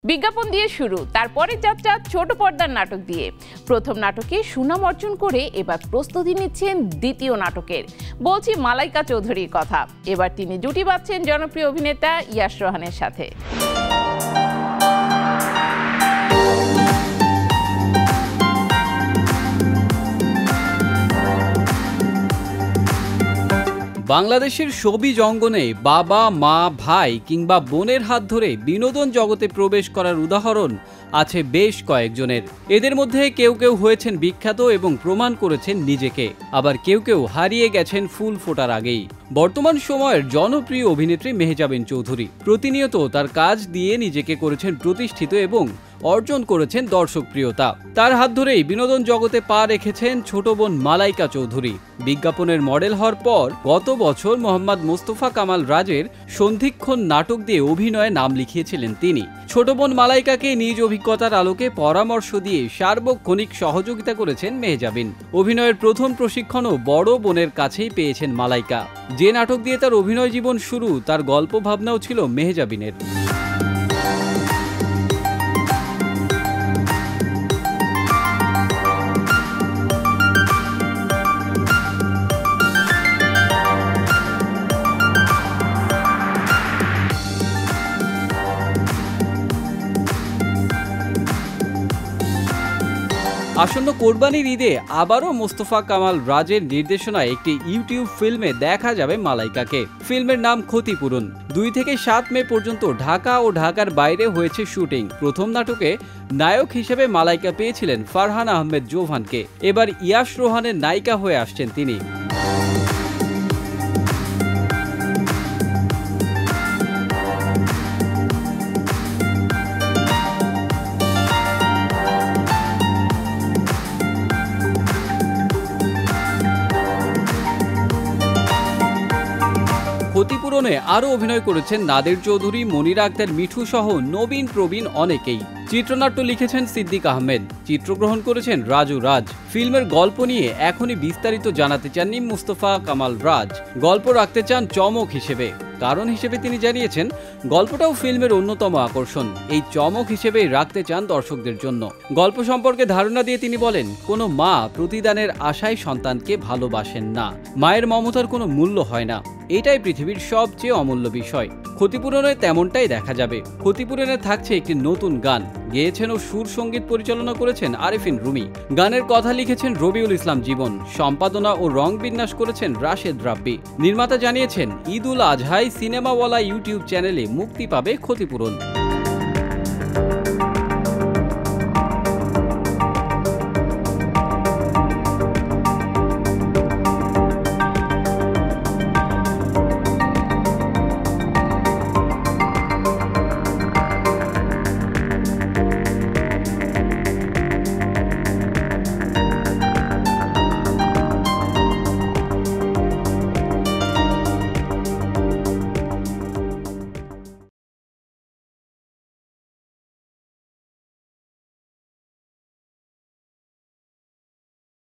বিজ্ঞাপন দিয়ে শুরু, তারপরে যাত্রা ছোট পর্দার নাটক দিয়ে। প্রথম নাটকে সুনাম অর্জন করে এবার প্রস্তুতি নিচ্ছেন দ্বিতীয় নাটকের। বলছি মালাইকা চৌধুরীর কথা। এবার তিনি জুটি বাঁধছেন জনপ্রিয় অভিনেতা ইয়াশ রোহানের সাথে। বাংলাদেশের শোবিজ অঙ্গনে বাবা, মা, ভাই কিংবা বোনের হাত ধরে বিনোদন জগতে প্রবেশ করার উদাহরণ আছে বেশ কয়েকজনের। এদের মধ্যে কেউ কেউ হয়েছেন বিখ্যাত এবং প্রমাণ করেছেন নিজেকে, আবার কেউ কেউ হারিয়ে গেছেন ফুল ফোটার আগেই। বর্তমান সময়ের জনপ্রিয় অভিনেত্রী মেহজাবিন চৌধুরী প্রতিনিয়ত তার কাজ দিয়ে নিজেকে করেছেন প্রতিষ্ঠিত এবং অর্জন করেছেন দর্শকপ্রিয়তা। তার হাত ধরেই বিনোদন জগতে পা রেখেছেন ছোট বোন মালাইকা চৌধুরী। বিজ্ঞাপনের মডেল হওয়ার পর গত বছর মোহাম্মদ মোস্তফা কামাল রাজের সন্ধিক্ষণ নাটক দিয়ে অভিনয়ে নাম লিখিয়েছিলেন তিনি। ছোট বোন মালাইকাকে নিজ অভিজ্ঞতার আলোকে পরামর্শ দিয়ে সার্বক্ষণিক সহযোগিতা করেছেন মেহজাবিন। অভিনয়ের প্রথম প্রশিক্ষণও বড় বোনের কাছেই পেয়েছেন মালাইকা। যে নাটক দিয়ে তার অভিনয় জীবন শুরু, তার গল্প ভাবনাও ছিল মেহজাবিনের। আসন্ন কোরবানির ঈদে আবারও মোস্তফা কামাল রাজের নির্দেশনায় একটি ইউটিউব ফিল্মে দেখা যাবে মালাইকাকে। ফিল্মের নাম ক্ষতিপূরণ। 2 থেকে 7 মে পর্যন্ত ঢাকা ও ঢাকার বাইরে হয়েছে শুটিং। প্রথম নাটকে নায়ক হিসেবে মালাইকা পেয়েছিলেন ফারহান আহমেদ জোভানকে। এবার ইয়াশ রোহানের নায়িকা হয়ে আসছেন তিনি। ক্ষতিপূরণে আরও অভিনয় করেছেন নাদের চৌধুরী, মনিরা আক্তার, মিঠু সহ নবীন প্রবীণ অনেকেই। চিত্রনাট্য লিখেছেন সিদ্দিক আহমেদ, চিত্রগ্রহণ করেছেন রাজু রাজ। ফিল্মের গল্প নিয়ে এখনই বিস্তারিত জানাতে চাননি মোস্তফা কামাল রাজ। গল্প রাখতে চান চমক হিসেবে। কারণ হিসেবে তিনি জানিয়েছেন, গল্পটাও ফিল্মের অন্যতম আকর্ষণ। এই চমক হিসেবে রাখতে চান দর্শকদের জন্য। গল্প সম্পর্কে ধারণা দিয়ে তিনি বলেন, কোনো মা প্রতিদানের আশায় সন্তানকে ভালোবাসেন না। মায়ের মমতার কোনো মূল্য হয় না। এটাই পৃথিবীর সবচেয়ে অমূল্য বিষয়। ক্ষতিপূরণে তেমনটাই দেখা যাবে। ক্ষতিপূরণে থাকছে একটি নতুন গান। গেয়েছেন ও সুর সঙ্গীত পরিচালনা করেছেন আরিফিন রুমি। গানের কথা লিখেছেন রবিউল ইসলাম জীবন। সম্পাদনা ও রং বিন্যাস করেছেন রাশেদ রাব্বি। নির্মাতা জানিয়েছেন, ঈদ উল আজহায় সিনেমাওয়ালা ইউটিউব চ্যানেলে মুক্তি পাবে ক্ষতিপূরণ।